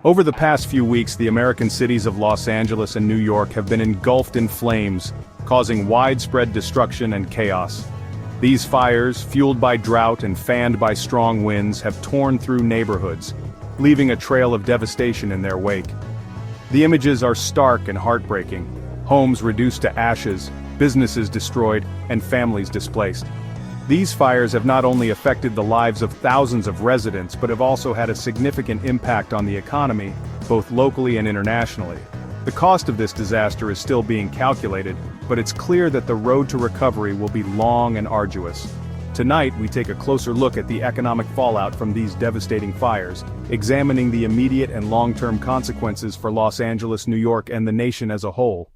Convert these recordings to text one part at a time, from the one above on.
Over the past few weeks, the American cities of Los Angeles and New York have been engulfed in flames, causing widespread destruction and chaos. These fires, fueled by drought and fanned by strong winds, have torn through neighborhoods, leaving a trail of devastation in their wake. The images are stark and heartbreaking: homes reduced to ashes, businesses destroyed, and families displaced. These fires have not only affected the lives of thousands of residents but have also had a significant impact on the economy, both locally and internationally. The cost of this disaster is still being calculated, but it's clear that the road to recovery will be long and arduous. Tonight, we take a closer look at the economic fallout from these devastating fires, examining the immediate and long-term consequences for Los Angeles, New York, and the nation as a whole.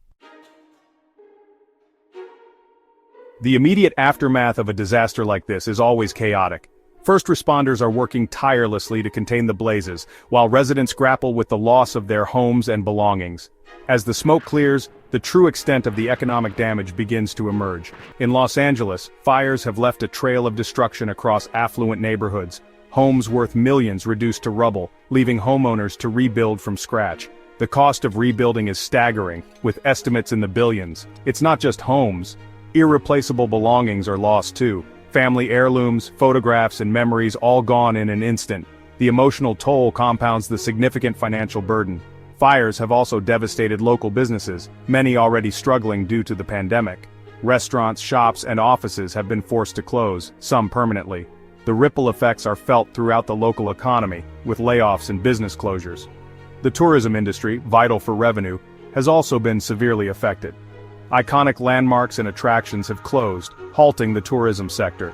The immediate aftermath of a disaster like this is always chaotic. First responders are working tirelessly to contain the blazes, while residents grapple with the loss of their homes and belongings. As the smoke clears, the true extent of the economic damage begins to emerge. In Los Angeles, fires have left a trail of destruction across affluent neighborhoods, homes worth millions reduced to rubble, leaving homeowners to rebuild from scratch. The cost of rebuilding is staggering, with estimates in the billions. It's not just homes. Irreplaceable belongings are lost too. Family heirlooms, photographs, and memories all gone in an instant. The emotional toll compounds the significant financial burden. Fires have also devastated local businesses, many already struggling due to the pandemic. Restaurants, shops, and offices have been forced to close, some permanently. The ripple effects are felt throughout the local economy, with layoffs and business closures. The tourism industry, vital for revenue, has also been severely affected. Iconic landmarks and attractions have closed, halting the tourism sector.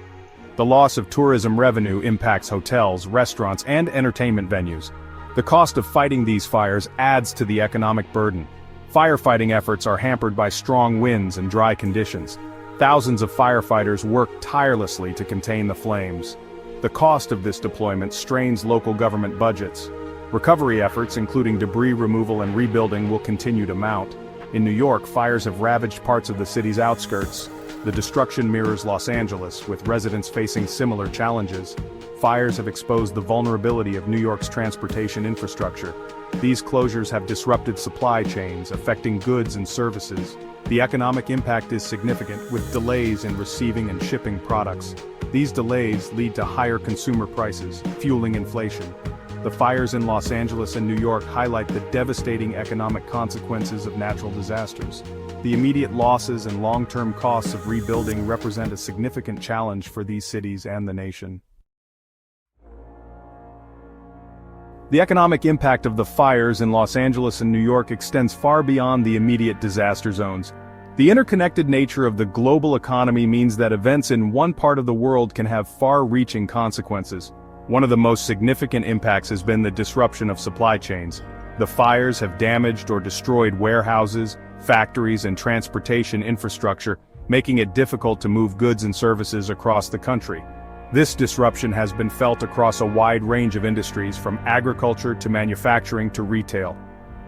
The loss of tourism revenue impacts hotels, restaurants, and entertainment venues. The cost of fighting these fires adds to the economic burden. Firefighting efforts are hampered by strong winds and dry conditions. Thousands of firefighters work tirelessly to contain the flames. The cost of this deployment strains local government budgets. Recovery efforts, including debris removal and rebuilding, will continue to mount. In New York, fires have ravaged parts of the city's outskirts. The destruction mirrors Los Angeles, with residents facing similar challenges. Fires have exposed the vulnerability of New York's transportation infrastructure. These closures have disrupted supply chains, affecting goods and services. The economic impact is significant, with delays in receiving and shipping products. These delays lead to higher consumer prices, fueling inflation. The fires in Los Angeles and New York highlight the devastating economic consequences of natural disasters. The immediate losses and long-term costs of rebuilding represent a significant challenge for these cities and the nation. The economic impact of the fires in Los Angeles and New York extends far beyond the immediate disaster zones. The interconnected nature of the global economy means that events in one part of the world can have far-reaching consequences. One of the most significant impacts has been the disruption of supply chains. The fires have damaged or destroyed warehouses, factories, and transportation infrastructure, making it difficult to move goods and services across the country. This disruption has been felt across a wide range of industries, from agriculture to manufacturing to retail.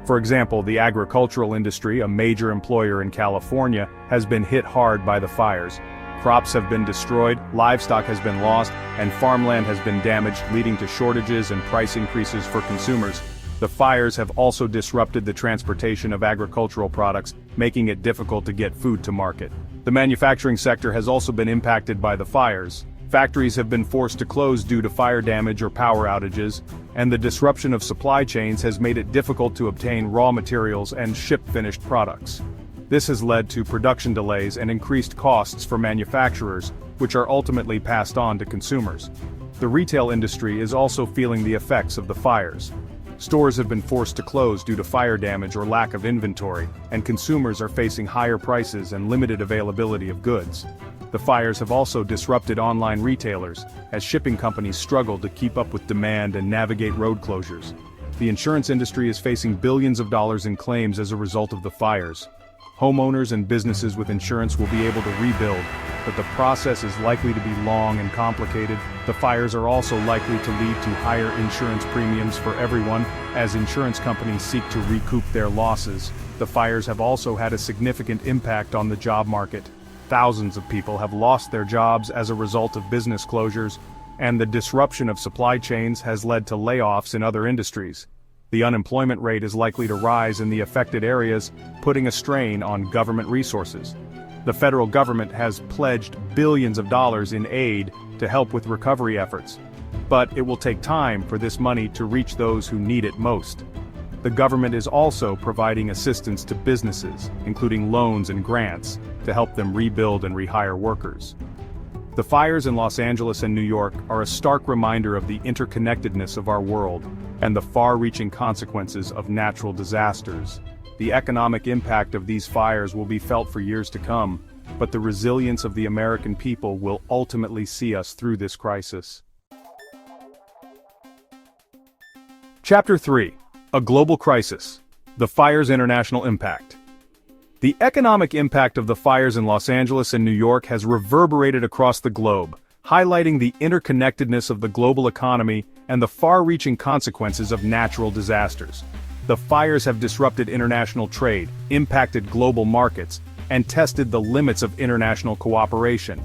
For example, the agricultural industry, a major employer in California, has been hit hard by the fires. Crops have been destroyed, livestock has been lost, and farmland has been damaged, leading to shortages and price increases for consumers. The fires have also disrupted the transportation of agricultural products, making it difficult to get food to market. The manufacturing sector has also been impacted by the fires. Factories have been forced to close due to fire damage or power outages, and the disruption of supply chains has made it difficult to obtain raw materials and ship finished products. This has led to production delays and increased costs for manufacturers, which are ultimately passed on to consumers. The retail industry is also feeling the effects of the fires. Stores have been forced to close due to fire damage or lack of inventory, and consumers are facing higher prices and limited availability of goods. The fires have also disrupted online retailers, as shipping companies struggle to keep up with demand and navigate road closures. The insurance industry is facing billions of dollars in claims as a result of the fires. Homeowners and businesses with insurance will be able to rebuild, but the process is likely to be long and complicated. The fires are also likely to lead to higher insurance premiums for everyone, as insurance companies seek to recoup their losses. The fires have also had a significant impact on the job market. Thousands of people have lost their jobs as a result of business closures, and the disruption of supply chains has led to layoffs in other industries. The unemployment rate is likely to rise in the affected areas, putting a strain on government resources. The federal government has pledged billions of dollars in aid to help with recovery efforts. But it will take time for this money to reach those who need it most. The government is also providing assistance to businesses, including loans and grants, to help them rebuild and rehire workers. The fires in Los Angeles and New York are a stark reminder of the interconnectedness of our world and the far-reaching consequences of natural disasters. The economic impact of these fires will be felt for years to come, but the resilience of the American people will ultimately see us through this crisis. Chapter 3. A Global Crisis. The Fire's International Impact. The economic impact of the fires in Los Angeles and New York has reverberated across the globe, highlighting the interconnectedness of the global economy and the far-reaching consequences of natural disasters. The fires have disrupted international trade, impacted global markets, and tested the limits of international cooperation.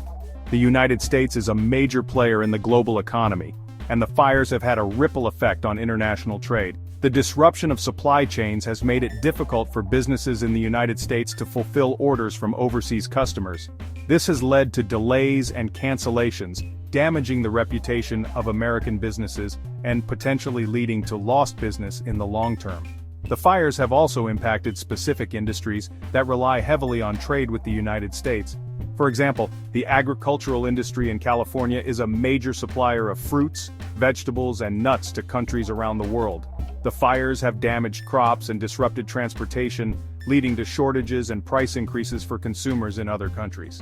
The United States is a major player in the global economy, and the fires have had a ripple effect on international trade. The disruption of supply chains has made it difficult for businesses in the United States to fulfill orders from overseas customers. This has led to delays and cancellations, damaging the reputation of American businesses and potentially leading to lost business in the long term. The fires have also impacted specific industries that rely heavily on trade with the United States. For example, the agricultural industry in California is a major supplier of fruits, vegetables, and nuts to countries around the world. The fires have damaged crops and disrupted transportation, leading to shortages and price increases for consumers in other countries.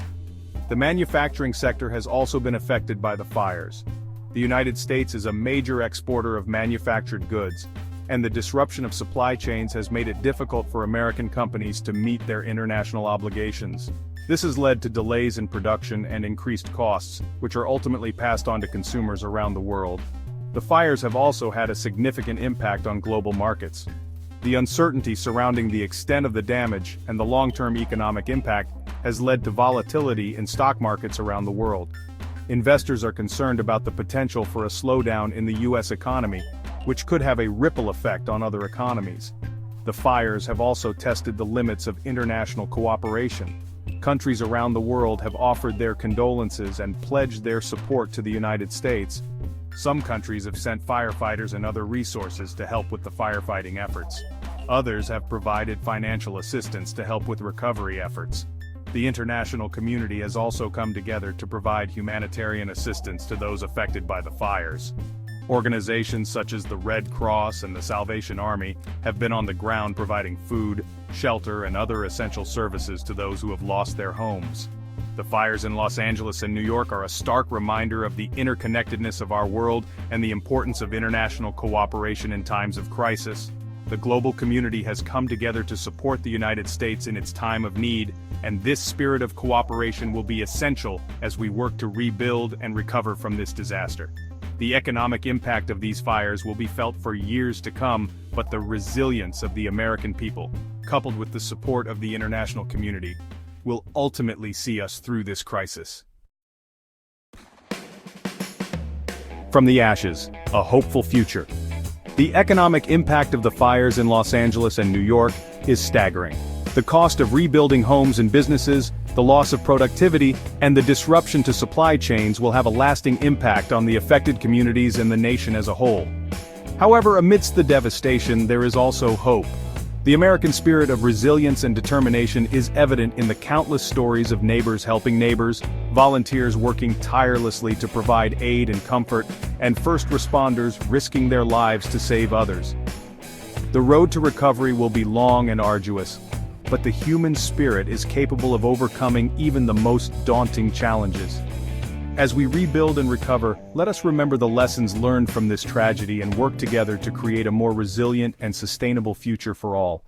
The manufacturing sector has also been affected by the fires. The United States is a major exporter of manufactured goods, and the disruption of supply chains has made it difficult for American companies to meet their international obligations. This has led to delays in production and increased costs, which are ultimately passed on to consumers around the world. The fires have also had a significant impact on global markets. The uncertainty surrounding the extent of the damage and the long-term economic impact has led to volatility in stock markets around the world. Investors are concerned about the potential for a slowdown in the U.S. economy, which could have a ripple effect on other economies. The fires have also tested the limits of international cooperation. Countries around the world have offered their condolences and pledged their support to the United States. Some countries have sent firefighters and other resources to help with the firefighting efforts. Others have provided financial assistance to help with recovery efforts. The international community has also come together to provide humanitarian assistance to those affected by the fires. Organizations such as the Red Cross and the Salvation Army have been on the ground providing food, shelter, and other essential services to those who have lost their homes. The fires in Los Angeles and New York are a stark reminder of the interconnectedness of our world and the importance of international cooperation in times of crisis. The global community has come together to support the United States in its time of need, and this spirit of cooperation will be essential as we work to rebuild and recover from this disaster. The economic impact of these fires will be felt for years to come, but the resilience of the American people, coupled with the support of the international community, will ultimately see us through this crisis. From the ashes, a hopeful future. The economic impact of the fires in Los Angeles and New York is staggering. The cost of rebuilding homes and businesses, the loss of productivity, and the disruption to supply chains will have a lasting impact on the affected communities and the nation as a whole. However, amidst the devastation, there is also hope. The American spirit of resilience and determination is evident in the countless stories of neighbors helping neighbors, volunteers working tirelessly to provide aid and comfort, and first responders risking their lives to save others. The road to recovery will be long and arduous, but the human spirit is capable of overcoming even the most daunting challenges. As we rebuild and recover, let us remember the lessons learned from this tragedy and work together to create a more resilient and sustainable future for all.